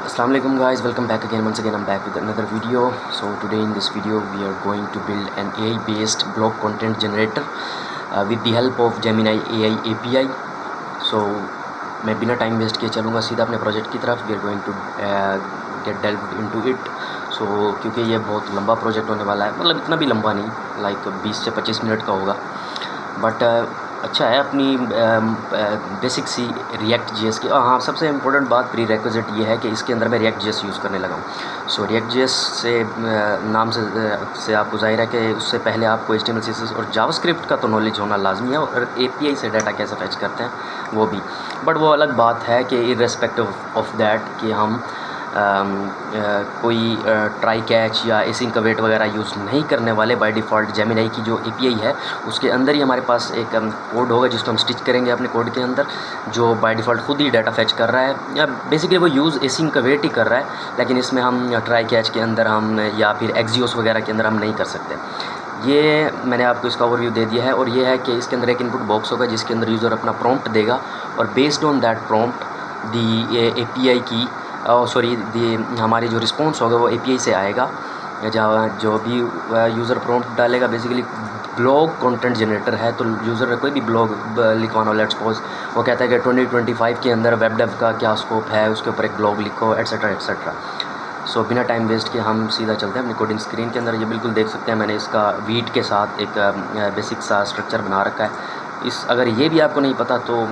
Assalamu alaikum guys, welcome back again. Once again I'm back with another video. So today in this video we are going to build an AI based blog content generator with the help of Gemini AI API. So मैं बिना time waste किए चलूँगा सीधा अपने project की तरफ. We are going to get delve into it. So क्योंकि ये बहुत लंबा प्रोजेक्ट होने वाला है, मतलब इतना भी लंबा नहीं, लाइक 20 से 25 मिनट का होगा, बट अच्छा है. अपनी बेसिक सी रिएक्ट जेएस की. हाँ, सबसे इम्पोर्टेंट बात प्री रिक्विजिट ये है कि इसके अंदर मैं रिएक्ट जेएस यूज़ करने लगा हूँ. सो रिएक्ट जेएस से नाम से आपको जाहिर है कि उससे पहले आपको HTML CSS और जावास्क्रिप्ट का तो नॉलेज होना लाजमी है, और API से डाटा कैसे फैच करते हैं वो भी. बट वो अलग बात है कि इर्रेस्पेक्टिव ऑफ दैट कि हम कोई ट्राई कैच या एसिंक अवेट वगैरह यूज़ नहीं करने वाले. बाय डिफ़ॉल्ट जेमिनाई की जो API है उसके अंदर ही हमारे पास एक कोड होगा जिसको हम स्टिच करेंगे अपने कोड के अंदर, जो बाय डिफ़ॉल्ट खुद ही डाटा फैच कर रहा है, या बेसिकली वो यूज़ एसिंक अवेट ही कर रहा है. लेकिन इसमें हम ट्राई कैच के अंदर हम या फिर एक्जियोस वगैरह के अंदर हम नहीं कर सकते. ये मैंने आपको इसका ओवरव्यू दे दिया है. और ये है कि इसके अंदर एक इनपुट बॉक्स होगा जिसके अंदर यूज़र अपना प्रॉम्प्ट देगा, और based on that prompt the API की दी हमारी जो रिस्पॉन्स होगा वो API से आएगा. जो भी यूज़र प्रॉम्प्ट डालेगा, बेसिकली ब्लॉग कंटेंट जनरेटर है, तो यूज़र ने कोई भी ब्लॉग लिखवाना हो, लेट्स सपोज वो कहता है कि 2025 के अंदर वेब डेव का क्या स्कोप है, उसके ऊपर एक ब्लॉग लिखो, एट्सेट्रा एट्सेट्रा. सो बिना टाइम वेस्ट के हम सीधा चलते हैं अपनी कोडिंग स्क्रीन के अंदर. ये बिल्कुल देख सकते हैं मैंने इसका वीट के साथ एक बेसिक सा स्ट्रक्चर बना रखा है. अगर ये भी आपको नहीं पता तो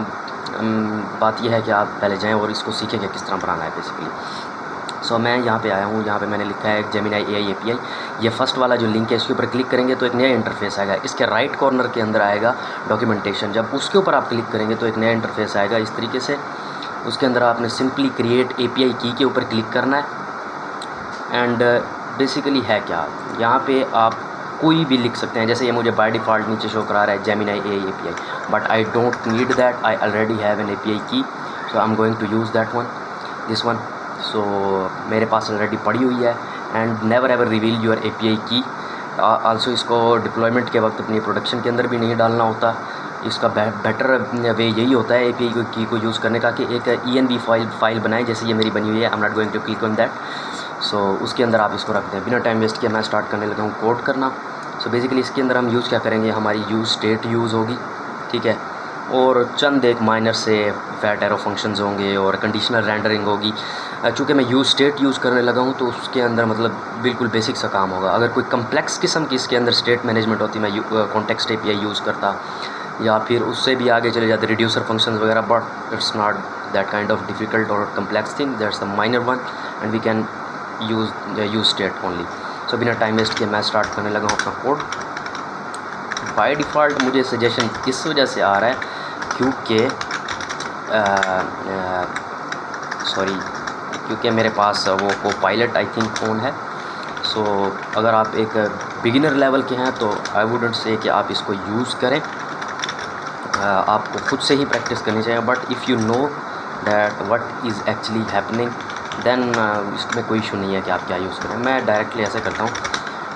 बात यह है कि आप पहले जाएं और इसको सीखें कि किस तरह बनाना है बेसिकली. सो मैं यहाँ पे आया हूँ. यहाँ पे मैंने लिखा है जेमिनाई AI API. ये फर्स्ट वाला जो लिंक है इसके ऊपर क्लिक करेंगे तो एक नया इंटरफेस आएगा. इसके राइट कॉर्नर के अंदर आएगा डॉक्यूमेंटेशन. जब उसके ऊपर आप क्लिक करेंगे तो एक नया इंटरफेस आएगा इस तरीके से. उसके अंदर आपने सिंपली क्रिएट API की के ऊपर क्लिक करना है. एंड बेसिकली है क्या, यहाँ पे आप कोई भी लिख सकते हैं. जैसे ये मुझे बाय डिफ़ॉल्ट नीचे शो करा रहा है Gemini AI API, but I don't need that. I already have an API key, so I am going to use that one, this one. So मेरे पास ऑलरेडी पड़ी हुई है. And never ever reveal your API key. Also इसको deployment के वक्त अपनी production के अंदर भी नहीं डालना होता. इसका बेटर वे यही होता है API की को यूज़ करने का कि एक ENB फाइल बनाए, जैसे ये मेरी बनी हुई है. I am not going to click on that. So उसके अंदर आप इसको रखते हैं. बिना टाइम वेस्ट किए मैं स्टार्ट करने लगा हूँ कोड करना. सो बेसिकली इसके अंदर हम यूज़ क्या करेंगे, हमारी यूज़ स्टेट यूज़ होगी, ठीक है, और चंद एक माइनर से फैट एरो फंक्शंस होंगे और कंडीशनल रेंडरिंग होगी. चूँकि मैं यूज़ स्टेट यूज़ करने लगा हूँ तो उसके अंदर मतलब बिल्कुल बेसिक सा काम होगा. अगर कोई कम्प्लेक्स किस्म की इसके अंदर स्टेट मैनेजमेंट होती, मैं कॉन्टेक्स्ट API यूज़ करता, या फिर उससे भी आगे चले जाते रिड्यूसर फंक्शंस वगैरह. But it's not that kind of difficult और complex thing. That's the minor one and we can use state only. So बिना टाइम वेस्ट किए मैं स्टार्ट करने लगा हूँ अपना कोड. बाय डिफ़ॉल्ट मुझे सजेशन इस वजह से आ रहा है क्योंकि क्योंकि मेरे पास वो Copilot आई थिंक फ़ोन है. सो अगर आप एक बिगिनर लेवल के हैं तो आई वुडंट से कि आप इसको यूज़ करें. आपको खुद से ही प्रैक्टिस करनी चाहिए. But if you know that what is actually happening then इसमें कोई इशू नहीं है कि आप क्या यूज़ करें. मैं डायरेक्टली ऐसे करता हूँ,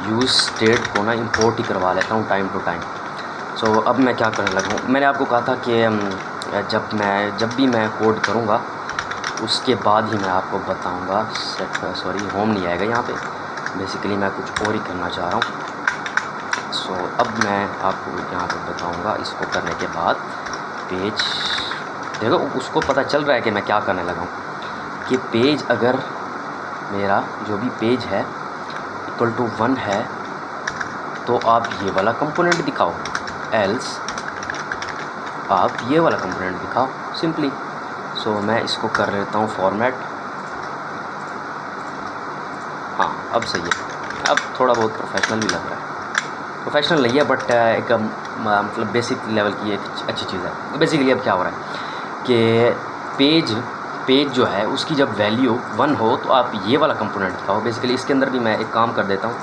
यूज़ स्टेट को ना इंपोर्ट ही करवा लेता हूँ टाइम टू टाइम. सो अब मैं क्या करने लगा हूँ, मैंने आपको कहा था कि जब भी मैं कोड करूँगा उसके बाद ही मैं आपको बताऊँगा. होम नहीं आएगा यहाँ पे. बेसिकली मैं कुछ और ही करना चाह रहा हूँ. सो अब मैं आपको यहाँ पे बताऊँगा. इसको करने के बाद पेज देखो, उसको पता चल रहा है कि मैं क्या करने लगा हूँ, कि पेज अगर मेरा जो भी पेज है इक्वल टू 1 है तो आप ये वाला कंपोनेंट दिखाओ, एल्स आप ये वाला कंपोनेंट दिखाओ सिंपली. सो मैं इसको कर लेता हूँ फॉर्मेट. हाँ अब सही है. अब थोड़ा बहुत प्रोफेशनल भी लग रहा है. प्रोफेशनल नहीं है बट एक मतलब बेसिक लेवल की एक अच्छी चीज़ है. बेसिकली अब क्या हो रहा है कि पेज जो है उसकी जब वैल्यू 1 हो तो आप ये वाला कंपोनेंट दिखाओ. बेसिकली इसके अंदर भी मैं एक काम कर देता हूँ,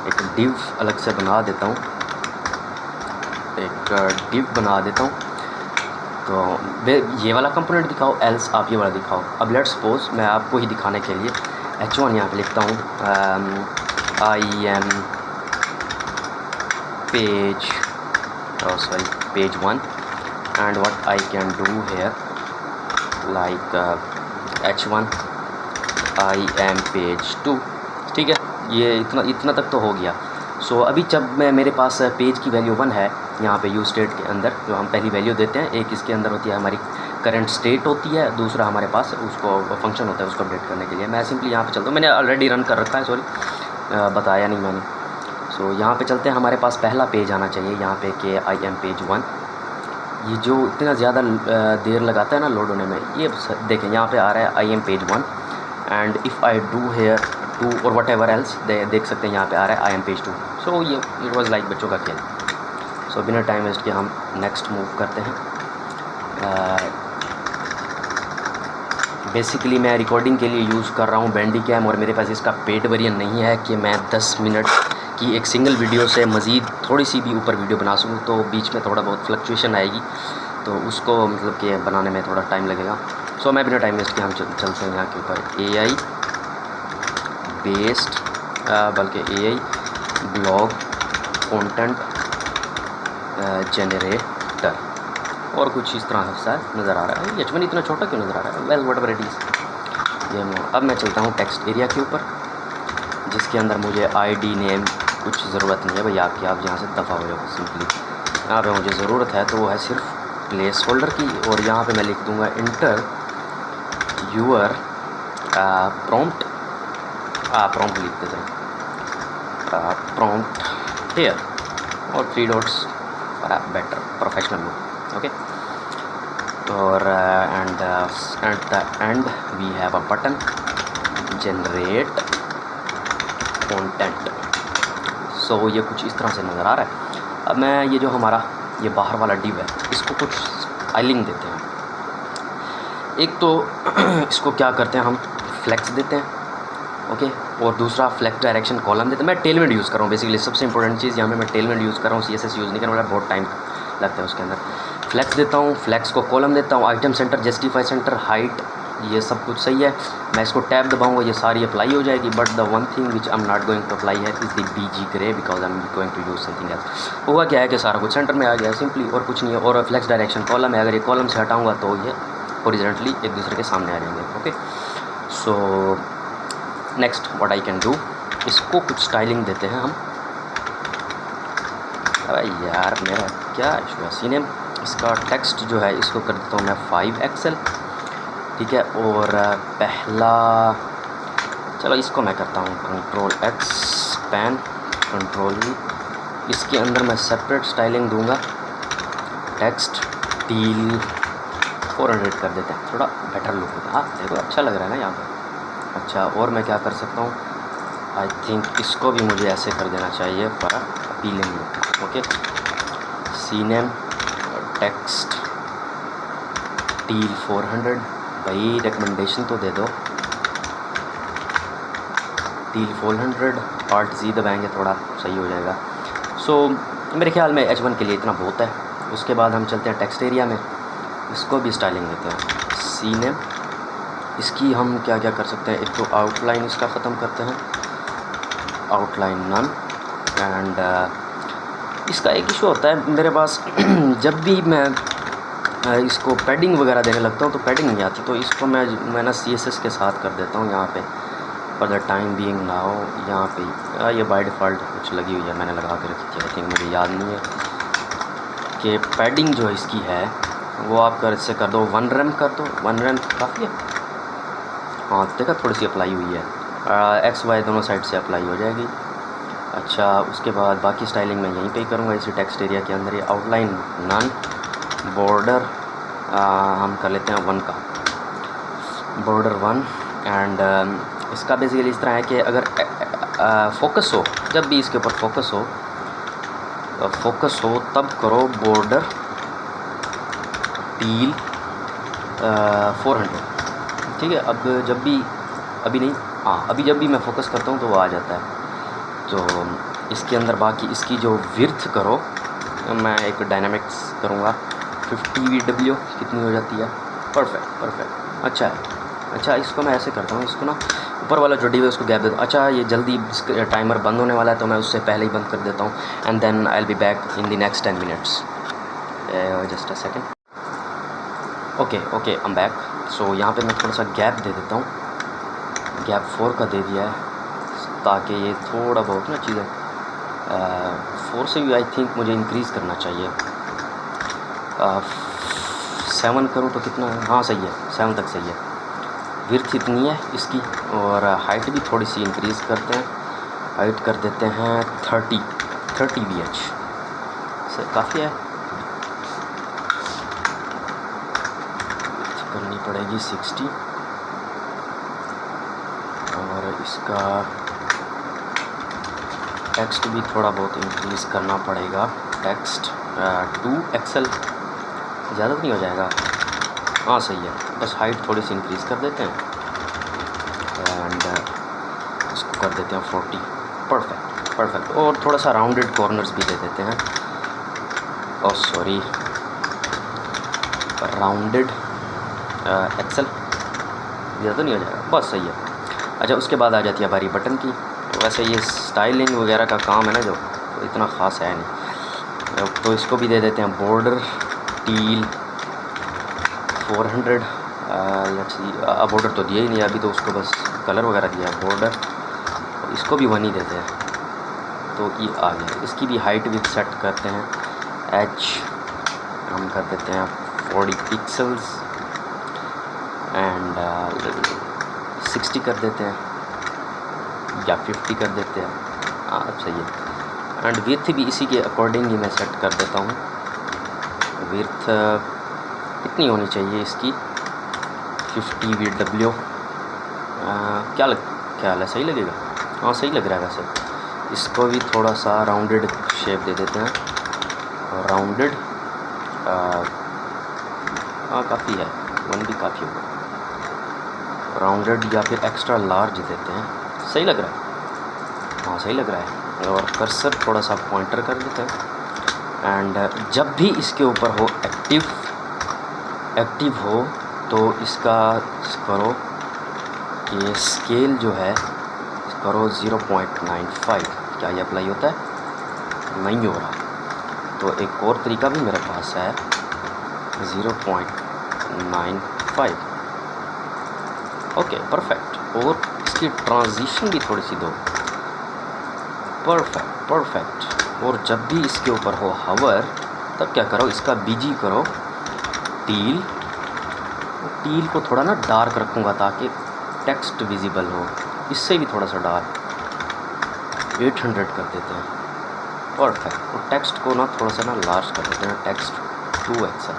एक डिव अलग से बना देता हूँ, एक डिव बना देता हूँ. तो ये वाला कंपोनेंट दिखाओ, एल्स आप ये वाला दिखाओ. अब लेट्स सपोज मैं आपको ही दिखाने के लिए H1 यहाँ पे लिखता हूँ, I am page 1 and what I can do here like H1 I am page 2। ठीक है, ये इतना तक तो हो गया। सो अभी जब मेरे पास पेज की वैल्यू 1 है यहाँ पे यूज स्टेट के अंदर, जो हम पहली वैल्यू देते हैं, एक इसके अंदर होती है हमारी करंट स्टेट होती है, दूसरा हमारे पास उसको फंक्शन होता है उसको अपडेट करने के लिए। मैं सिंपली यहाँ पे चलता हूँ, मैंने ऑलरेडी रन कर रखा है, सॉरी बताया नहीं मैंने। सो यहाँ पे चलते हैं, हमारे पास पहला पेज आना चाहिए यहाँ पे कि आई एम पेज 1। ये जो इतना ज़्यादा देर लगाता है ना लोड होने में, ये देखें यहाँ पे आ रहा है I M page 1 and if I do here 2 और वट एवर एल्स, देख सकते हैं यहाँ पे आ रहा है आई एम पेज 2। सो ये इट वाज लाइक बच्चों का खेल। सो बिना टाइम वेस्ट के हम नेक्स्ट मूव करते हैं। बेसिकली मैं रिकॉर्डिंग के लिए यूज़ कर रहा हूँ बैंडिकैम, और मेरे पास इसका पेड वेरिएंट नहीं है कि मैं 10 मिनट की एक सिंगल वीडियो से मज़ीद थोड़ी सी भी ऊपर वीडियो बना सकूँ, तो बीच में थोड़ा बहुत फ्लक्चुएशन आएगी, तो उसको मतलब कि बनाने में थोड़ा टाइम लगेगा। सो मैं बिना टाइम वेस्ट के हम चलते हैं यहाँ के ऊपर AI बेस्ड, बल्कि AI ब्लॉग कंटेंट जनरेटर, और कुछ इस तरह से नज़र आ रहा है। H1 इतना छोटा क्यों नज़र आ रहा है? Well whatever it is. ये अब मैं चलता हूँ टेक्स्ट एरिया के ऊपर, जिसके अंदर मुझे ID नेम कुछ ज़रूरत नहीं है भाई आपकी, आप यहाँ से दफ़ा हो जाओ सिंपली। यहाँ पे मुझे ज़रूरत है तो वो है सिर्फ प्लेस होल्डर की, और यहाँ पे मैं लिख दूँगा इंटर यूअर प्रॉम्प्ट, प्रॉम्प्ट लिख देते हैं, प्रॉम्प्ट हेयर, और 3 dots better professional look. Okay, और and at the end we have a button generate content. So ये कुछ इस तरह से नज़र आ रहा है। अब मैं ये जो हमारा ये बाहर वाला डिव है, इसको कुछ स्टाइलिंग देते हैं। एक तो इसको क्या करते हैं, हम फ्लेक्स देते हैं, ओके, और दूसरा फ्लेक्स डायरेक्शन कॉलम देते हैं। मैं टेलमेंट यूज़ कर रहा हूँ, बेसिकली सबसे इंपॉर्टेंट चीज़ यहाँ पे मैं टेलमेंट यूज़ कर रहा हूँ, CSS यूज़ नहीं करने वाला, बहुत टाइम लगता है उसके अंदर। फ्लेक्स देता हूँ, फ्लेक्स को कॉलम देता हूँ, item centre, justify centre, height, ये सब कुछ सही है। मैं इसको टैब दबाऊंगा, ये सारी अप्लाई हो जाएगी, but the one thing which I am not going to apply है is the BG grey, because I am going to use something else. हुआ क्या है कि सारा कुछ सेंटर में आ गया सिंपली, और कुछ नहीं है। और फ्लेक्स डायरेक्शन कॉलम है, अगर ये कॉलम से हटाऊँगा तो ये हॉरिजॉन्टली एक दूसरे के सामने आ जाएंगे। Okay, so next what I can do, इसको कुछ स्टाइलिंग देते हैं हम। अरे यार मेरा क्या इशू है, सीने इसका टेक्स्ट जो है इसको कर देता हूँ मैं 5XL, ठीक है। और पहला, चलो इसको मैं करता हूँ Ctrl+X पैन, Ctrl+V, इसके अंदर मैं सेपरेट स्टाइलिंग दूंगा, टेक्स्ट टील 400 कर देते हैं, थोड़ा बेटर लुक होता है। हाँ देखो अच्छा लग रहा है ना यहाँ पर। अच्छा, और मैं क्या कर सकता हूँ, आई थिंक इसको भी मुझे ऐसे कर देना चाहिए फॉर अपीलिंग लुक। ओके, सीनेम टेक्स्ट टील 400, भाई रिकमेंडेशन तो दे दो। टील 400, Alt+Z दबाएंगे थोड़ा सही हो जाएगा। सो मेरे ख्याल में H1 के लिए इतना बहुत है। उसके बाद हम चलते हैं टेक्स्ट एरिया में, इसको भी स्टाइलिंग देते हैं। सीनेम, इसकी हम क्या क्या कर सकते हैं, एक तो आउटलाइन इसका ख़त्म करते हैं, आउटलाइन नन। एंड इसका एक इशू होता है मेरे पास जब भी मैं इसको पैडिंग वगैरह देने लगता हूँ तो पैडिंग नहीं आती, तो इसको मैं ना CSS के साथ कर देता हूँ यहाँ पे for the time being now. यहाँ पे ये बाय डिफ़ॉल्ट कुछ लगी हुई है, मैंने लगा के रखी थी, आई थिंक मुझे याद नहीं है कि पैडिंग जो इसकी है वो आप कर इससे कर दो 1 रैम कर दो, 1 रैम काफ़ी है। हाँ देखा, थोड़ी सी अप्लाई हुई है, XY दोनों साइड से अप्लाई हो जाएगी। अच्छा, उसके बाद बाकी स्टाइलिंग मैं यहीं पे ही करूँगा इसी टेक्स्ट एरिया के अंदर। ये आउटलाइन नन, बॉर्डर हम कर लेते हैं 1 का, बॉर्डर 1। एंड इसका बेसिकली इस तरह है कि अगर फोकस हो, जब भी इसके ऊपर फोकस हो तब करो बॉर्डर टील 400, ठीक है। अब जब भी, अभी नहीं, हाँ अभी जब भी मैं फोकस करता हूँ तो वो आ जाता है। तो इसके अंदर बाकी इसकी जो विड्थ करो, मैं एक डायनामिक्स करूँगा 50 VW, कितनी हो जाती है, परफेक्ट अच्छा है। अच्छा, इसको मैं ऐसे करता हूँ, इसको ना ऊपर वाला जो डिव है उसको गैप देता हूँ। अच्छा, ये जल्दी टाइमर बंद होने वाला है तो मैं उससे पहले ही बंद कर देता हूँ। And then I will be back in the next 10 minutes, just a second. Okay I am back. So यहाँ पे मैं थोड़ा सा गैप दे देता हूँ, गैप 4 का दे दिया है ताकि ये थोड़ा बहुत ना चीज़ें 4 से भी आई थिंक मुझे इंक्रीज़ करना चाहिए। 7 करूँ तो कितना है? हाँ सही है, 7 तक सही है। विड्थ इतनी है इसकी, और हाइट भी थोड़ी सी इंक्रीज़ करते हैं, हाइट कर देते हैं 30 VH से काफ़ी है। करनी पड़ेगी 60, और इसका टेक्स्ट भी थोड़ा बहुत इंक्रीज़ करना पड़ेगा। टेक्स्ट 2 एक्सेल ज़्यादा नहीं हो जाएगा? हाँ सही है, बस हाइट थोड़ी सी इंक्रीज़ कर देते हैं एंड इसको कर देते हैं 40। परफेक्ट। और थोड़ा सा राउंडेड कॉर्नर्स भी दे देते हैं। ओह सॉरी, राउंडेड एक्सेल ज़्यादा नहीं हो जाएगा? बस सही है। अच्छा, उसके बाद आ जाती है बारी बटन की। वैसे ये स्टाइलिंग वगैरह का काम है ना जो, तो इतना ख़ास है नहीं, तो इसको भी दे देते हैं border till 400। Let's see, border तो दिया ही नहीं अभी, तो उसको बस कलर वगैरह दिया है। बॉर्डर इसको भी 1 ही देते हैं, तो ये आ गया। इसकी भी हाइट भी सेट करते हैं, एच हम कर देते हैं 40 पिक्सल्स एंड 60 कर देते हैं या 50 कर देते हैं। हाँ अब सही है। एंड विड्थ भी इसी के अकॉर्डिंग ही मैं सेट कर देता हूँ। विड्थ कितनी होनी चाहिए इसकी? 50 VW। क्या ख्याल है, सही लगेगा? हाँ सही लग रहा है वैसे। इसको भी थोड़ा सा राउंडेड शेप दे देते हैं, राउंडेड। हाँ काफ़ी है, 1 भी काफ़ी होगा। राउंडेड या फिर एक्स्ट्रा लार्ज देते हैं, सही लग रहा है? हाँ सही लग रहा है। और कर्सर थोड़ा सा पॉइंटर कर देते हैं एंड जब भी इसके ऊपर हो एक्टिव हो तो इसका करो कि स्केल जो है करो 0.95। क्या ये अप्लाई होता है? नहीं हो रहा। तो एक और तरीका भी मेरे पास है, 0.95। Okay perfect. और इसकी ट्रांजिशन भी थोड़ी सी दो, परफेक्ट। और जब भी इसके ऊपर हो हवर, तब क्या करो, इसका बीजी करो टील को थोड़ा ना डार्क रखूँगा ताकि टेक्स्ट विजिबल हो। इससे भी थोड़ा सा डार्क 800 कर देते हैं, परफेक्ट। और टेक्स्ट को ना थोड़ा सा ना लार्ज कर देते हैं, टेक्स्ट 2 एक्सेल,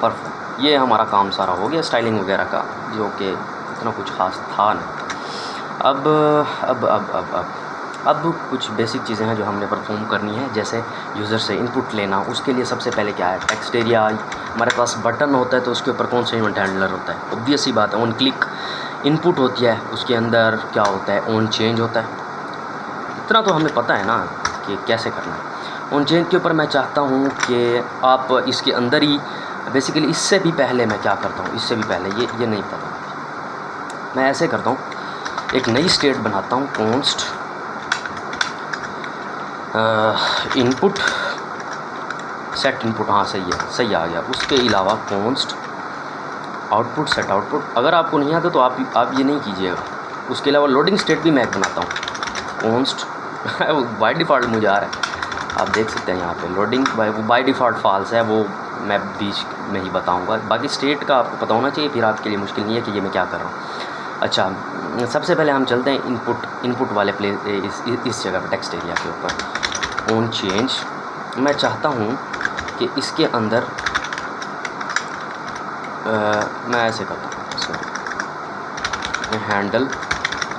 परफेक्ट। ये हमारा काम सारा हो गया स्टाइलिंग वगैरह का, जो कि इतना कुछ ख़ास था नहीं। अब कुछ बेसिक चीज़ें हैं जो हमने परफॉर्म करनी है, जैसे यूज़र से इनपुट लेना। उसके लिए सबसे पहले क्या है, टेक्स्ट एरिया। हमारे पास बटन होता है तो उसके ऊपर कौन सा इवेंट हैंडलर होता है? ऑब्वियस ही बात है, ऑन क्लिक इनपुट होती है, उसके अंदर क्या होता है, ऑन चेंज होता है। इतना तो हमें पता है ना कि कैसे करना है। ऑन चेंज के ऊपर मैं चाहता हूँ कि आप इसके अंदर ही बेसिकली, इससे भी पहले मैं क्या करता हूँ, इससे भी पहले ये नहीं पता, मैं ऐसे करता हूँ, एक नई स्टेट बनाता हूँ, कॉन्स्ट इनपुट सेट इनपुट। हाँ सही है, सही आ गया। उसके अलावा कॉन्स्ट आउटपुट सेट आउटपुट। अगर आपको नहीं आता तो आप ये नहीं कीजिएगा। उसके अलावा लोडिंग स्टेट भी मैं एक बनाता हूँ, कॉन्स्ट बाय डिफ़ॉल्ट मुझे आ रहा है, आप देख सकते हैं यहाँ पे लोडिंग बाय डिफ़ॉल्ट फॉल्स है, वो मैं बीच में ही बताऊँगा। बाकी स्टेट का आपको पता होना चाहिए, फिर आपके लिए मुश्किल नहीं है कि ये मैं क्या कर रहा हूँ। अच्छा, सबसे पहले हम चलते हैं इनपुट वाले इस जगह पर टेक्स्ट एरिया के ऊपर। ऑन चेंज मैं चाहता हूँ कि इसके अंदर मैं ऐसे करता हूँ, सॉरी, हैंडल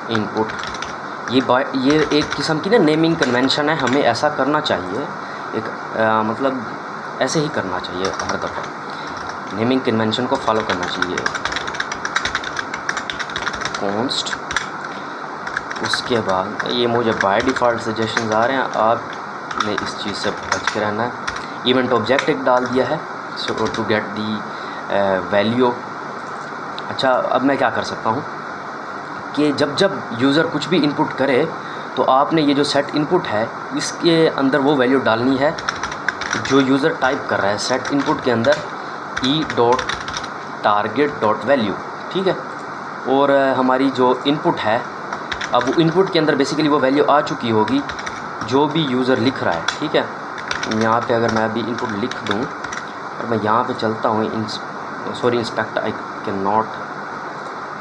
इनपुट। ये एक किस्म की ना नेमिंग कन्वेंशन है, हमें ऐसा करना चाहिए। एक मतलब ऐसे ही करना चाहिए हर दफ़ा, नेमिंग कन्वेंशन को फॉलो करना चाहिए। कॉन्स्ट, उसके बाद ये मुझे बाय डिफ़ॉल्ट सजेशंस आ रहे हैं, आपने इस चीज़ से बच के रहना है। इवेंट ऑब्जेक्ट एक डाल दिया है, सो टू गेट दी वैल्यू। अच्छा, अब मैं क्या कर सकता हूँ कि जब यूज़र कुछ भी इनपुट करे तो आपने ये जो सेट इनपुट है इसके अंदर वो वैल्यू डालनी है जो यूज़र टाइप कर रहा है। सेट इनपुट के अंदर e.target.value, ठीक है। और हमारी जो इनपुट है, अब वो इनपुट के अंदर बेसिकली वो वैल्यू आ चुकी होगी जो भी यूज़र लिख रहा है, ठीक है। यहाँ पे अगर मैं अभी इनपुट लिख दूँ और मैं यहाँ पे चलता हूँ inspect, I can not,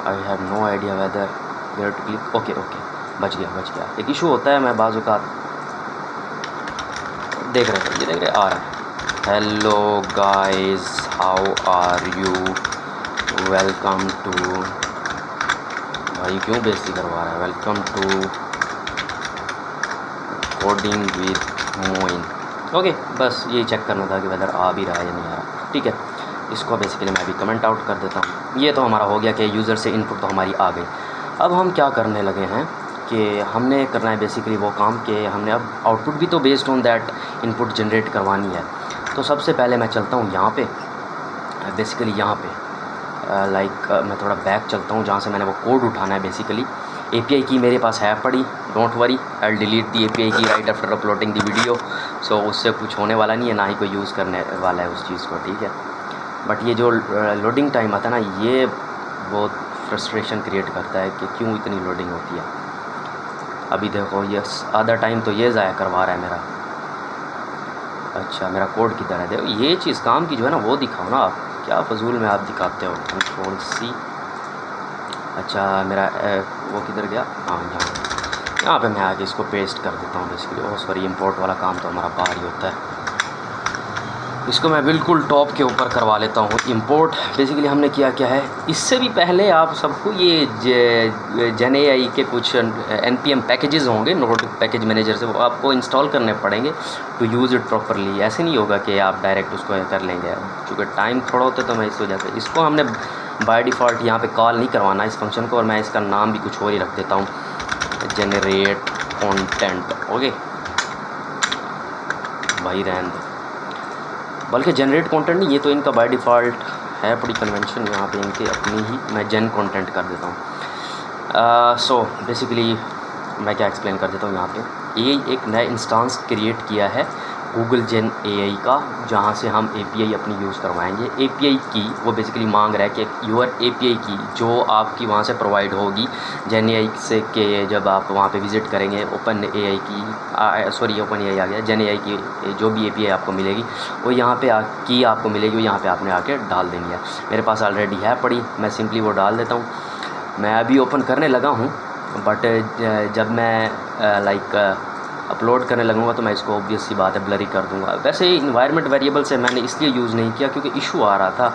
I have no idea whether where to click. Okay बच गया। एक इशू होता है, मैं बाज़ औक़ात देख रहे आ रहा है। Hello guys, how are you, welcome to, भाई क्यों बेइज्जती करवा रहा है, welcome to coding with Moin. Okay, बस ये चेक करना था कि वेदर आ भी रहा है या नहीं आ रहा, ठीक है। इसको बेसिकली मैं अभी कमेंट आउट कर देता हूँ। ये तो हमारा हो गया कि यूज़र से इनपुट तो हमारी आ गई। अब हम क्या करने लगे हैं कि हमने करना है बेसिकली वो काम कि हमने अब आउटपुट भी तो based on that input generate करवानी है। तो सबसे पहले मैं चलता हूँ यहाँ पे, बेसिकली यहाँ पे मैं थोड़ा बैक चलता हूँ जहाँ से मैंने वो कोड उठाना है। बेसिकली API की मेरे पास है पड़ी, don't worry, I will delete the API की राइट आफ्टर अपलोडिंग दी वीडियो। सो उससे कुछ होने वाला नहीं है, ना ही कोई यूज़ करने वाला है उस चीज़ को, ठीक है। बट ये जो लोडिंग टाइम आता है ना, ये बहुत फ्रस्ट्रेशन क्रिएट करता है कि क्यों इतनी लोडिंग होती है। अभी देखो ये आधा टाइम तो ये ज़ाया करवा रहा है मेरा। अच्छा, मेरा कोड किधर है? देखो ये चीज़ काम की जो है ना वो दिखाओ ना आप, क्या फजूल में आप दिखाते हो। Control C। अच्छा, मेरा वो किधर गया? हाँ, यहाँ पे मैं आके इसको पेस्ट कर देता हूँ बेसिकली। ओह सॉरी, इंपोर्ट वाला काम तो हमारा बाहर ही होता है। इसको मैं बिल्कुल टॉप के ऊपर करवा लेता हूँ इंपोर्ट। बेसिकली हमने किया क्या है, इससे भी पहले आप सबको ये जेन AI के कुछ NPM पैकेजेस होंगे, नोड पैकेज मैनेजर से, वो आपको इंस्टॉल करने पड़ेंगे टू यूज़ इट प्रॉपरली। ऐसे नहीं होगा कि आप डायरेक्ट उसको कर लेंगे, क्योंकि टाइम थोड़ा होता है। तो मैं इस वजह से इसको हमने बाय डिफ़ॉल्ट यहाँ पे कॉल नहीं करवाना इस फंक्शन को, और मैं इसका नाम भी कुछ और ही रख देता हूँ, जनरेट कंटेंट। ओके भाई, रहने दो, बल्कि जनरेट कंटेंट नहीं, ये तो इनका बाय डिफ़ॉल्ट है बड़ी कन्वेंशन यहाँ पे इनके अपनी ही। मैं जेन कंटेंट कर देता हूँ। सो बेसिकली मैं क्या एक्सप्लेन कर देता हूँ यहाँ पे। ये एक नया इंस्टेंस क्रिएट किया है गूगल जेन AI का, जहाँ से हम API अपनी यूज़ करवाएंगे। API की वो बेसिकली मांग रहा है कि यूर API की जो आपकी वहाँ से प्रोवाइड होगी जेन AI से, कि जब आप वहाँ पे विज़िट करेंगे ओपन AI की ओपन AI आ गया, जेन AI की जो भी API आपको मिलेगी वो यहाँ पे की आपको मिलेगी, वो यहाँ पे आपने आके डाल देनी है। मेरे पास ऑलरेडी है पड़ी, मैं सिंपली वो डाल देता हूँ। मैं अभी ओपन करने लगा हूँ, बट जब मैं अपलोड करने लगूंगा तो मैं इसको ऑब्वियस सी बात है ब्लरी कर दूंगा। वैसे इन्वायरमेंट वेरिएबल से मैंने इसलिए यूज़ नहीं किया क्योंकि इशू आ रहा था।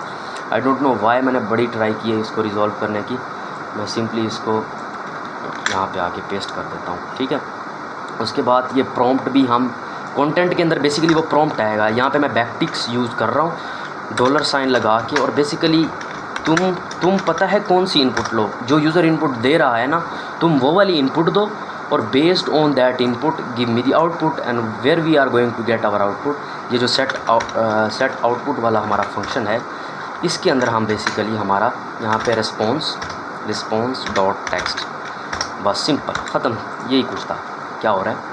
आई डोंट नो वाई, मैंने बड़ी ट्राई की है इसको रिज़ॉल्व करने की। मैं सिंपली इसको यहाँ पे आके पेस्ट कर देता हूँ, ठीक है। उसके बाद ये प्रॉम्प्ट भी हम कंटेंट के अंदर बेसिकली वो प्रॉम्प्ट आएगा। यहाँ पे मैं बैकटिक्स यूज़ कर रहा हूँ $साइन लगा के, और बेसिकली तुम पता है कौन सी इनपुट लो, जो यूज़र इनपुट दे रहा है ना, तुम वो वाली इनपुट दो, और based on that input give me the output and where we are going to get our output. ये जो सेट आउटपुट वाला हमारा फंक्शन है, इसके अंदर हम बेसिकली हमारा यहाँ पे रिस्पॉन्स डॉट टेक्स्ट, बस सिंपल ख़त्म, यही कुछ था। क्या हो रहा है,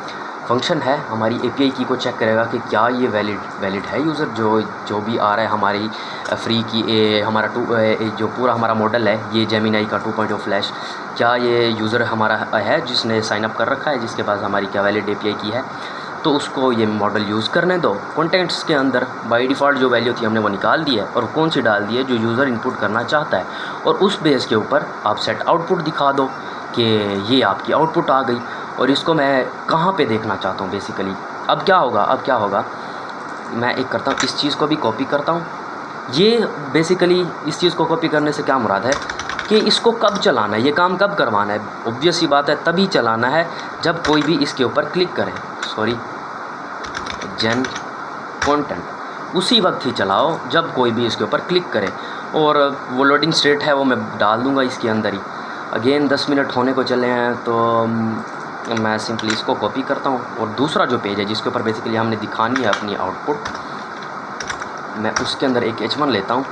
फंक्शन है हमारी API की को चेक करेगा कि क्या ये वैलिड है यूज़र, जो भी आ रहा है हमारी फ्री की हमारा जो पूरा हमारा मॉडल है ये जेमिनाई का 2.0 फ्लैश, क्या ये यूज़र हमारा है जिसने साइन अप कर रखा है, जिसके पास हमारी क्या वैलिड API की है, तो उसको ये मॉडल यूज़ करने दो। कंटेंट्स के अंदर बाय डिफ़ॉल्ट जो वैल्यू थी हमने वो निकाल दी है, और कौन सी डाल दी है जो यूज़र इनपुट करना चाहता है, और उस बेस के ऊपर आप सेट आउटपुट दिखा दो कि ये आपकी आउटपुट आ गई। और इसको मैं कहाँ पे देखना चाहता हूँ बेसिकली। अब क्या होगा, मैं एक करता हूँ, इस चीज़ को भी कॉपी करता हूँ। ये बेसिकली इस चीज़ को कॉपी करने से क्या मुराद है कि इसको कब चलाना है, ये काम कब करवाना है। ऑब्वियस सी बात है, तभी चलाना है जब कोई भी इसके ऊपर क्लिक करे। जेन कंटेंट उसी वक्त ही चलाओ जब कोई भी इसके ऊपर क्लिक करे, और वो लोडिंग स्टेट है वो मैं डाल दूँगा इसके अंदर ही। अगेन 10 मिनट होने को चले हैं, तो मैं सिंपली इसको कॉपी करता हूँ, और दूसरा जो पेज है जिसके ऊपर बेसिकली हमने दिखानी है अपनी आउटपुट, मैं उसके अंदर एक H1 लेता हूँ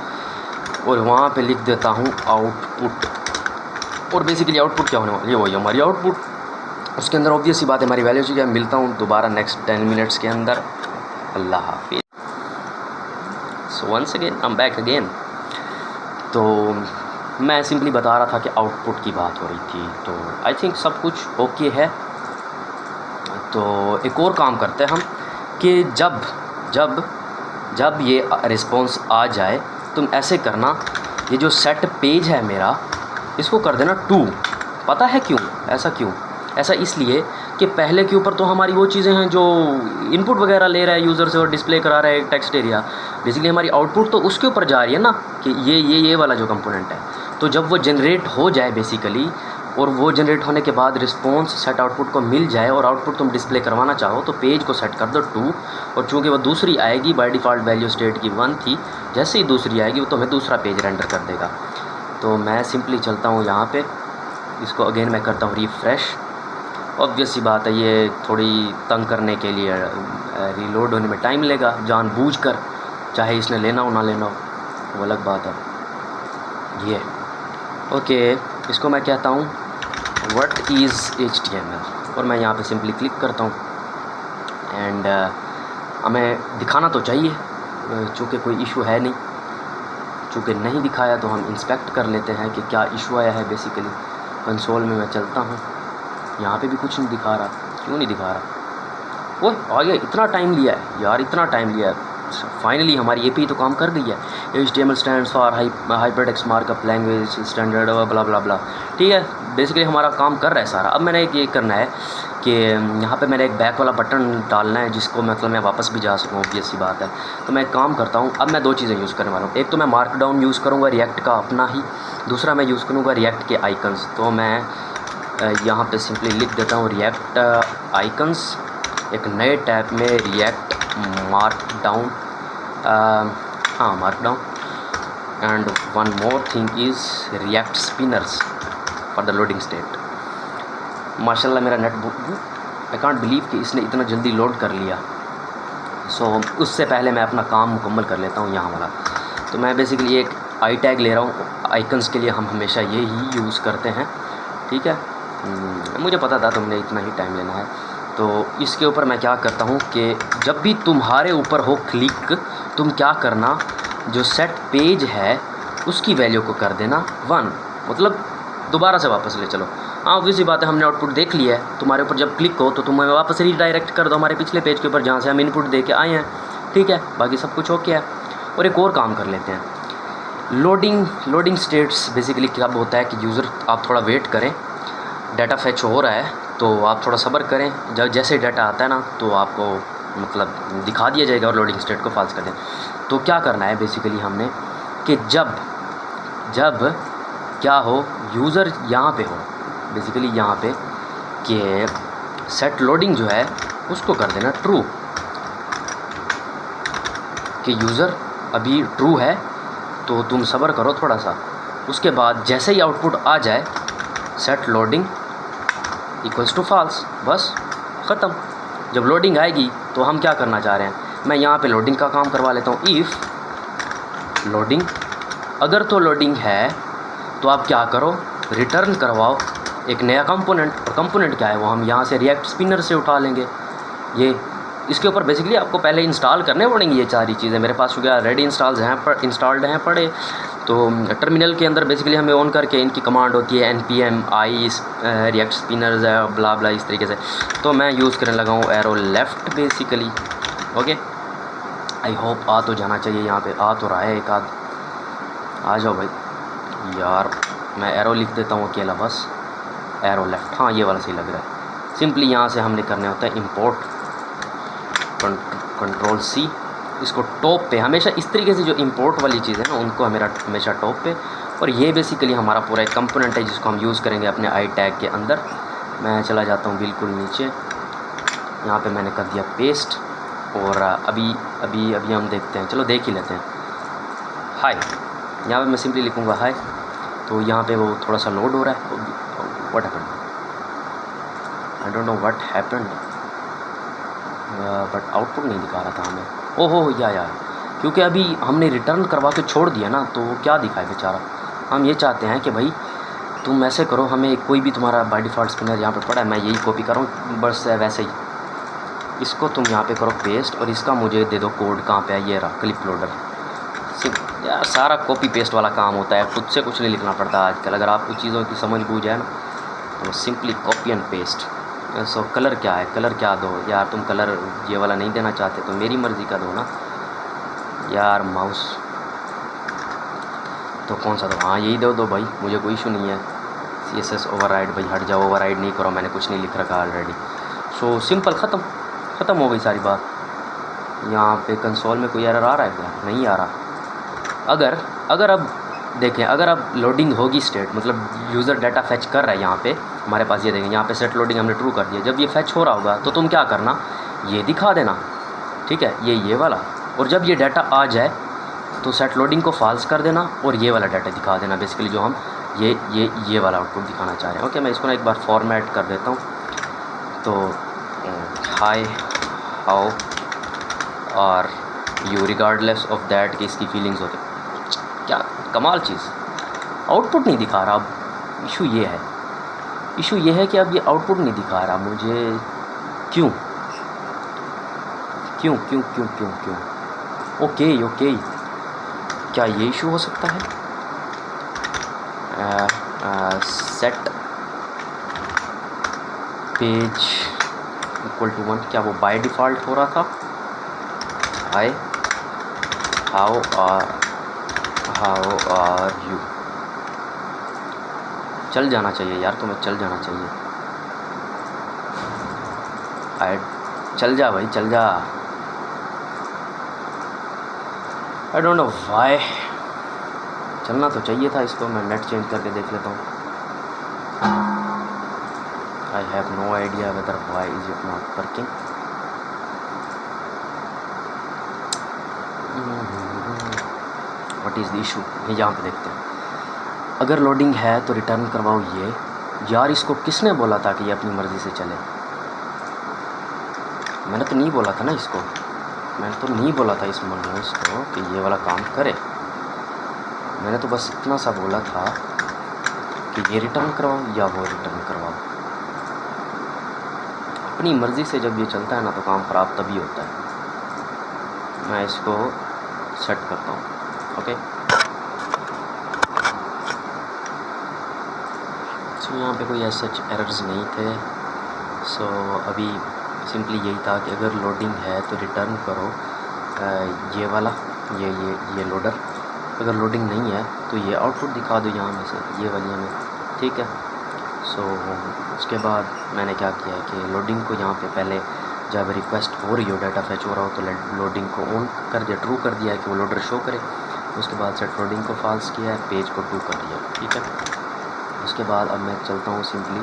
और वहाँ पे लिख देता हूँ आउटपुट। और बेसिकली आउटपुट क्या होने वाली है, वही हमारी आउटपुट। उसके अंदर ऑब्वियस सी बात है हमारी वैल्यू चाहिए। मिलता हूँ दोबारा नेक्स्ट 10 मिनट्स के अंदर। अल्लाह हाफिज़। So once again I am back again. तो मैं सिंपली बता रहा था कि आउटपुट की बात हो रही थी, तो आई थिंक सब कुछ ओके है। तो एक और काम करते हैं हम कि जब जब जब ये रिस्पॉन्स आ जाए, तुम ऐसे करना, ये जो सेट पेज है मेरा, इसको कर देना 2। पता है क्यों? ऐसा इसलिए कि पहले के ऊपर तो हमारी वो चीज़ें हैं जो इनपुट वगैरह ले रहा है यूज़र से और डिस्प्ले करा रहा है टेक्स्ट एरिया, बेसिकली हमारी आउटपुट तो उसके ऊपर जा रही है ना, कि ये वाला जो कंपोनेंट है। तो जब वो जनरेट हो जाए बेसिकली, और वो जनरेट होने के बाद रिस्पॉन्स सेट आउटपुट को मिल जाए और आउटपुट तुम डिस्प्ले करवाना चाहो, तो पेज को सेट कर दो 2। और चूँकि वो दूसरी आएगी, बाय डिफ़ॉल्ट वैल्यू स्टेट की 1 थी, जैसे ही दूसरी आएगी वो तुम्हें दूसरा पेज रेंडर कर देगा। तो मैं सिंपली चलता हूँ यहाँ पे, इसको अगेन मैं करता हूँ रिफ़्रेश। ऑब्वियस सी बात है, ये थोड़ी तंग करने के लिए रीलोड होने में टाइम लेगा जानबूझकर, चाहे इसने लेना हो ना लेना हो, वो अलग बात है। ये ओके, इसको मैं कहता हूँ व्हाट इज़ HTML, और मैं यहाँ पे सिंपली क्लिक करता हूँ। एंड हमें दिखाना तो चाहिए, चूँकि कोई इशू है नहीं, चूँकि नहीं दिखाया तो हम इंस्पेक्ट कर लेते हैं कि क्या इशू आया है। बेसिकली कंसोल में मैं चलता हूँ, यहाँ पे भी कुछ नहीं दिखा रहा। क्यों नहीं दिखा रहा? वो आ गया, इतना टाइम लिया है यार, इतना टाइम लिया है। फाइनली हमारी API तो काम कर गई है। HTML stands for hypertext markup language standard blah blah blah, ठीक है। बेसिकली हमारा काम कर रहा है सारा। अब मैंने एक ये करना है कि यहाँ पे मैंने एक बैक वाला बटन डालना है, जिसको मतलब मैं वापस भी जा सकूँ, ऑब्वियस सी बात है। तो मैं एक काम करता हूँ, अब मैं 2 चीज़ें यूज़ करने वाला हूँ। एक तो मैं मार्कडाउन यूज़ करूँगा रिएक्ट का अपना ही, दूसरा मैं यूज़ करूँगा रिएक्ट के आइकन्स। तो मैं यहाँ पे सिंपली लिख देता हूँ रिएक्ट आइकन्स, एक नए टैब में रिएक्ट मार्कडाउन, हाँ markdown, and one more thing is react spinners for the loading state. माशाल्लाह मेरा नेट आई कांट बिलीव कि इसने इतना जल्दी लोड कर लिया। सो उससे पहले मैं अपना काम मुकम्मल कर लेता हूँ यहाँ वाला। तो मैं बेसिकली एक आई टैग ले रहा हूँ। आइकन्स के लिए हम हमेशा ये ही यूज़ करते हैं, ठीक है। मुझे पता था तुमने इतना ही टाइम लेना है। तो इसके ऊपर मैं क्या करता हूँ कि जब भी तुम्हारे ऊपर हो क्लिक, तुम क्या करना, जो सेट पेज है उसकी वैल्यू को कर देना 1, मतलब दोबारा से वापस ले चलो। हाँ ऑब्वियस सी बात है, हमने आउटपुट देख लिया है। तुम्हारे ऊपर जब क्लिक हो तो तुम्हें वापस रीडायरेक्ट कर दो हमारे पिछले पेज के ऊपर, जहाँ से हम इनपुट दे के आए हैं, ठीक है। बाकी सब कुछ ओके है। और एक और काम कर लेते हैं, लोडिंग स्टेट्स बेसिकली क्या होता है कि यूज़र आप थोड़ा वेट करें, डाटा फैच हो रहा है तो आप थोड़ा सब्र करें। जब जैसे डाटा आता है ना तो आपको मतलब दिखा दिया जाएगा और लोडिंग स्टेट को फॉल्स कर दें। तो क्या करना है बेसिकली हमने कि जब क्या हो, यूज़र यहाँ पे हो, बेसिकली यहाँ पे कि सेट लोडिंग जो है उसको कर देना ट्रू, कि यूज़र अभी ट्रू है तो तुम सब्र करो थोड़ा सा। उसके बाद जैसे ही आउटपुट आ जाए set loading equals to false, बस ख़त्म। जब लोडिंग आएगी तो हम क्या करना चाह रहे हैं, मैं यहाँ पे लोडिंग का काम करवा लेता हूँ। इफ़ लोडिंग, अगर तो लोडिंग है तो आप क्या करो, रिटर्न करवाओ एक नया कंपोनेंट। और कंपोनेंट क्या है वो हम यहाँ से रिएक्ट स्पिनर से उठा लेंगे। ये इसके ऊपर बेसिकली आपको पहले इंस्टॉल करने पड़ेंगी ये सारी चीज़ें। मेरे पास चूँकि रेडी इंस्टॉल्ड हैं पड़े, तो टर्मिनल के अंदर बेसिकली हमें ऑन करके इनकी कमांड होती है npm i React spinners blah blah इस तरीके से। तो मैं यूज़ करने लगा हूँ arrow left basically. Okay, I hope आ तो जाना चाहिए, यहाँ पे आ तो रहा है एक आध। आ जाओ भाई यार, मैं एरो लिख देता हूँ अकेला बस, एरो लेफ़्ट, हाँ ये वाला सही लग रहा है। सिंपली यहाँ से हमने करने होता है इम्पोर्ट, कंट्रोल C, इसको टॉप पे हमेशा इस तरीके से जो इंपोर्ट वाली चीज़ है ना उनको हमेशा टॉप पे। और ये बेसिकली हमारा पूरा एक कंपोनेंट है जिसको हम यूज़ करेंगे अपने आई टैग के अंदर। मैं चला जाता हूँ बिल्कुल नीचे, यहाँ पे मैंने कर दिया पेस्ट। और अभी हम देखते हैं, चलो देख ही लेते हैं। हाय, यहाँ पे मैं सिंपली लिखूँगा हाय, तो यहाँ पे वो थोड़ा सा लोड हो रहा है। What happened, I don't know what happened, but output नहीं दिखा रहा था हमें। ओहो यार, क्योंकि अभी हमने रिटर्न करवा के छोड़ दिया ना, तो क्या दिखाए बेचारा। हम ये चाहते हैं कि भाई तुम ऐसे करो, हमें कोई भी तुम्हारा बाय डिफ़ॉल्ट स्पिनर यहाँ पे पड़ा है, मैं यही कॉपी कर रहा हूँ बस वैसे ही। इसको तुम यहाँ पे करो पेस्ट, और इसका मुझे दे दो कोड, कहाँ पे है, ये रहा क्लिप लोडर। यार सारा कॉपी पेस्ट वाला काम होता है, खुद से कुछ नहीं लिखना पड़ता आजकल। अगर आपको चीज़ों की समझ बूझ है ना तो simply copy and paste. So colour क्या है, कलर क्या दो यार, तुम कलर ये वाला नहीं देना चाहते तो मेरी मर्ज़ी का दो ना यार। माउस तो कौन सा दो, हाँ यही दो भाई, मुझे कोई इशू नहीं है। CSS ओवरराइड, भाई हट जाओ, ओवरराइड नहीं करो, मैंने कुछ नहीं लिख रखा ऑलरेडी। सो सिंपल, ख़त्म हो गई सारी बात। यहाँ पे कंसोल में कोई एरर आ रहा है क्या, नहीं आ रहा। अगर अब देखें, अगर अब लोडिंग होगी स्टेट, मतलब यूज़र डाटा फैच कर रहा है यहाँ पे हमारे पास, ये देखें यहाँ पे सेट लोडिंग हमने ट्रू कर दिया। जब ये फैच हो रहा होगा तो तुम क्या करना, ये दिखा देना, ठीक है, ये वाला। और जब ये डाटा आ जाए तो सेट लोडिंग को फॉल्स कर देना और ये वाला डाटा दिखा देना, बेसिकली जो हम ये वाला आउटपुट दिखाना चाह रहे हैं। ओके, मैं इसको ना एक बार फॉर्मेट कर देता हूँ। तो hi how are you, regardless of that कि इसकी फीलिंग्स होती, क्या कमाल चीज़, आउटपुट नहीं दिखा रहा। अब इशू ये है कि अब ये आउटपुट नहीं दिखा रहा मुझे, क्यों। ओके, क्या ये इशू हो सकता है। सेट पेज इक्वल टू 1, क्या वो बाय डिफ़ॉल्ट हो रहा था। हाय हाउ आर यू, चल जाना चाहिए यार, तुम्हें चल जाना चाहिए। चल जा भाई, चल जा। आई डोंट नो वाई, चलना तो चाहिए था इसको। मैं नेट चेंज करके देख लेता हूँ। I have no idea whether why is it not working. What is the issue, ये यहाँ पे देखते हैं। अगर लोडिंग है तो रिटर्न करवाओ ये। यार इसको किसने बोला था कि ये अपनी मर्ज़ी से चले, मैंने तो नहीं बोला था ना इसको, मैंने तो नहीं बोला था इस मनोज को कि ये वाला काम करे। मैंने तो बस इतना सा बोला था कि ये रिटर्न करवाओ या वो रिटर्न करवाओ। अपनी मर्ज़ी से जब ये चलता है ना तो काम ख़राब तभी होता है। मैं इसको सेट करता हूँ। ओके, सो यहाँ पे कोई ऐसे एरर्स नहीं थे। सो अभी सिंपली यही था कि अगर लोडिंग है तो रिटर्न करो ये वाला, ये लोडर। अगर लोडिंग नहीं है तो ये आउटपुट दिखा दो यहाँ में से, ये वाली हमें, ठीक है। सो उसके बाद मैंने क्या किया है कि लोडिंग को यहाँ पे पहले जब रिक्वेस्ट हो रही हो, डाटा फैच हो रहा हो, तो लोडिंग को ऑन कर दिया, ट्रू कर दिया है कि वो लोडर शो करे। उसके बाद सेट लोडिंग को फॉल्स किया है, पेज को ट्रू कर दिया, ठीक है। उसके बाद अब मैं चलता हूँ सिंपली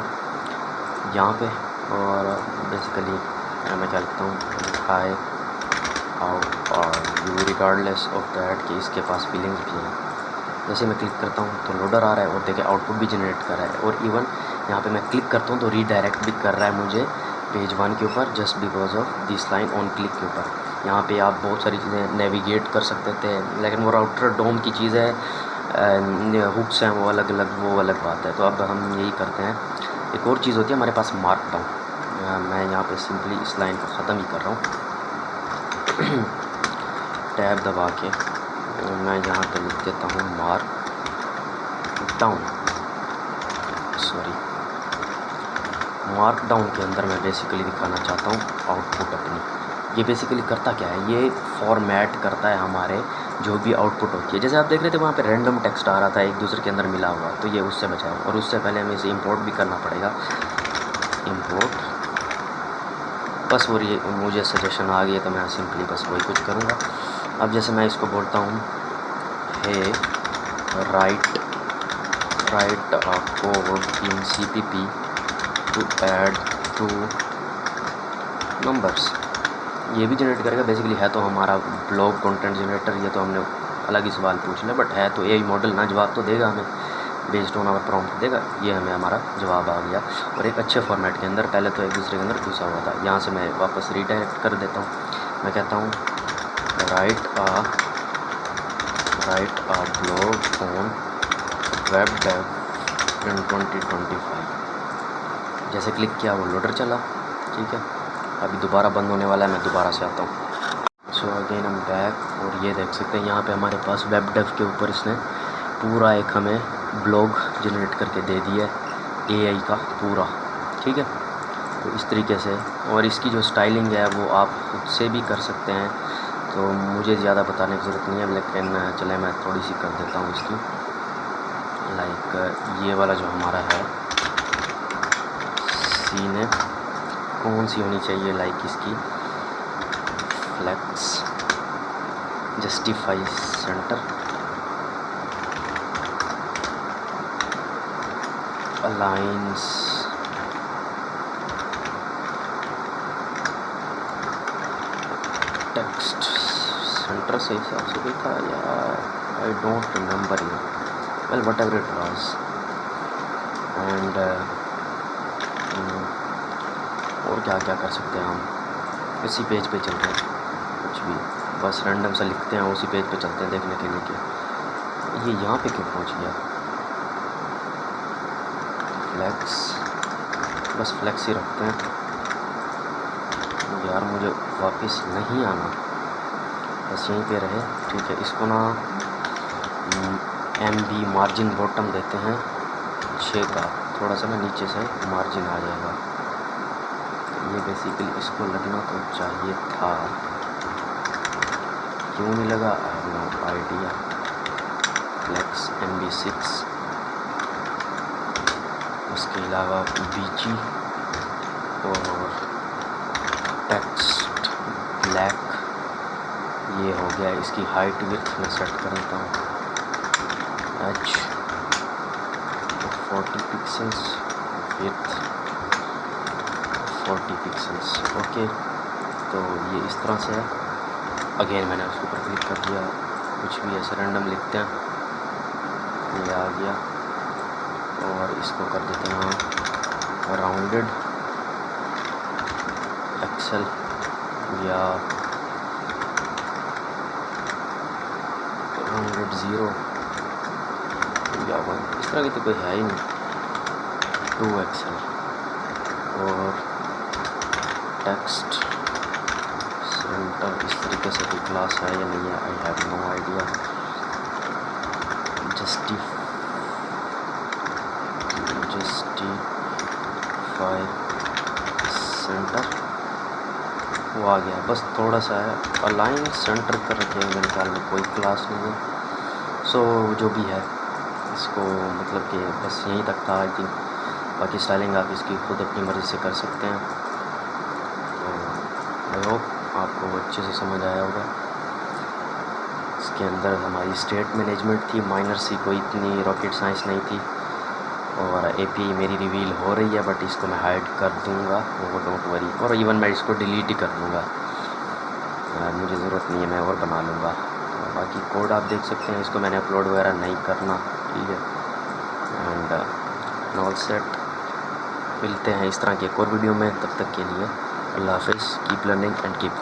यहाँ पे और बेसिकली मैं क्या लिखता हूँ, hi how are you regardless of that कि इसके पास फीलिंग्स भी हैं। जैसे मैं क्लिक करता हूँ तो लोडर आ रहा है और देखिए आउटपुट भी जनरेट कर रहा है। और इवन यहाँ पे मैं क्लिक करता हूँ तो रीडायरेक्ट भी कर रहा है मुझे पेज 1 के ऊपर, just because of this line on click के ऊपर। यहाँ पे आप बहुत सारी चीज़ें नेविगेट कर सकते थे, लेकिन वो राउटर डोम की चीज़ है, हुक्स हैं वो अलग बात है। तो अब हम यही करते हैं। एक और चीज़ होती है हमारे पास मार्क डाउन। मैं यहाँ पे सिंपली इस लाइन को ख़त्म ही कर रहा हूँ टैब दबा के। मैं यहाँ पे लिख देता हूँ मार्क डाउन, मार्क डाउन के अंदर मैं बेसिकली दिखाना चाहता हूँ आउटपुट अपनी। ये बेसिकली करता क्या है, ये फॉर्मेट करता है हमारे जो भी आउटपुट होती है। जैसे आप देख रहे थे वहाँ पे रैंडम टेक्स्ट आ रहा था एक दूसरे के अंदर मिला हुआ, तो ये उससे बचाओ। और उससे पहले हमें इसे इंपोर्ट भी करना पड़ेगा, इंपोर्ट। बस वो ये मुझे सजेशन आ गई है तो मैं सिंपली बस वही कुछ करूँगा। अब जैसे मैं इसको बोलता हूँ hey write code in CPP to add two numbers, ये भी जनरेट करेगा। बेसिकली है तो हमारा ब्लॉग कंटेंट जनरेटर, ये तो हमने अलग ही सवाल पूछ लिया, बट है तो AI मॉडल ना, जवाब तो देगा हमें बेस्ड ऑन आवर प्रॉम्प्ट देगा। ये हमें हमारा जवाब आ गया और एक अच्छे फॉर्मेट के अंदर। पहले तो एक दूसरे के अंदर घुसा हुआ था। यहाँ से मैं वापस रीडायरेक्ट कर देता हूँ। मैं कहता हूँ write a blog on web dev in 2025। जैसे क्लिक किया वो लोडर चला, ठीक है। अभी दोबारा बंद होने वाला है, मैं दोबारा से आता हूँ। सो अगेन हम बैक, और ये देख सकते हैं यहाँ पे हमारे पास वेब डेव के ऊपर इसने पूरा एक हमें ब्लॉग जनरेट करके दे दिया है एआई का पूरा, ठीक है। तो इस तरीके से, और इसकी जो स्टाइलिंग है वो आप खुद से भी कर सकते हैं, तो मुझे ज़्यादा बताने की ज़रूरत नहीं है, लेकिन चले मैं थोड़ी सी कर देता हूँ इसकी। लाइक ये वाला जो हमारा है सीन है, कौन सी होनी चाहिए, लाइक इसकी flex, justify center, aligns, text center से हिसाब से भी था यार, I don't remember you, well whatever it was. And और क्या क्या कर सकते हैं हम, इसी पेज पे चल रहे हैं, कुछ भी बस रैंडम सा लिखते हैं, उसी पेज पे चलते हैं देखने के लिए कि ये यहाँ पे क्यों पहुँच गया। फ्लैक्स, बस फ्लैक्स ही रखते हैं यार, मुझे वापस नहीं आना, बस यहीं पे रहे, ठीक है। इसको ना MB मार्जिन बॉटम देते हैं 6 का, थोड़ा सा ना नीचे से मार्जिन आ जाएगा, ये बेसिकली इसको लगना तो चाहिए था, क्यों नहीं लगा I have no idea. Flex MB6, उसके अलावा BG और टेक्स्ट ब्लैक, ये हो गया। इसकी हाइट विड्थ मैं सेट कर देता हूँ H 40 pixels, width 40 pixels, okay. तो ये इस तरह से है। अगेन मैंने उसके ऊपर क्लिक कर दिया, कुछ भी ऐसे रैंडम लिखते हैं, ये आ गया, और इसको कर देते हैं राउंडेड एक्सेल या राउंडेड 0 या 1, इस तरह की तो कोई है ही नहीं, 2 एक्सेल। और टेक्स्ट सेंटर, इस तरीके से कोई क्लास है या नहीं है, I have no idea. Justify center, वो आ गया, बस थोड़ा सा है। अलाइन सेंटर कर रखे हैं, मेरे ख्याल में कोई क्लास नहीं है। सो जो भी है, इसको मतलब कि बस यहीं तक था आई थिंक, बाकी स्टाइलिंग आप इसकी खुद अपनी मर्ज़ी से कर सकते हैं। तो आई होप आपको अच्छे से समझ आया होगा। इसके अंदर हमारी स्टेट मैनेजमेंट थी, माइनर सी, कोई इतनी रॉकेट साइंस नहीं थी, और API मेरी रिवील हो रही है, बट इसको मैं हाइड कर दूंगा, वो डोंट वरी, और इवन मैं इसको डिलीट ही कर दूंगा, मुझे ज़रूरत नहीं है, मैं और बना लूँगा। बाकी कोड आप देख सकते हैं, इसको मैंने अपलोड वगैरह नहीं करना, ठीक है। एंड ऑल सेट, मिलते हैं इस तरह के एक और वीडियो में, तब तक के लिए अल्लाह हाफ़िज़, कीप लर्निंग एंड कीप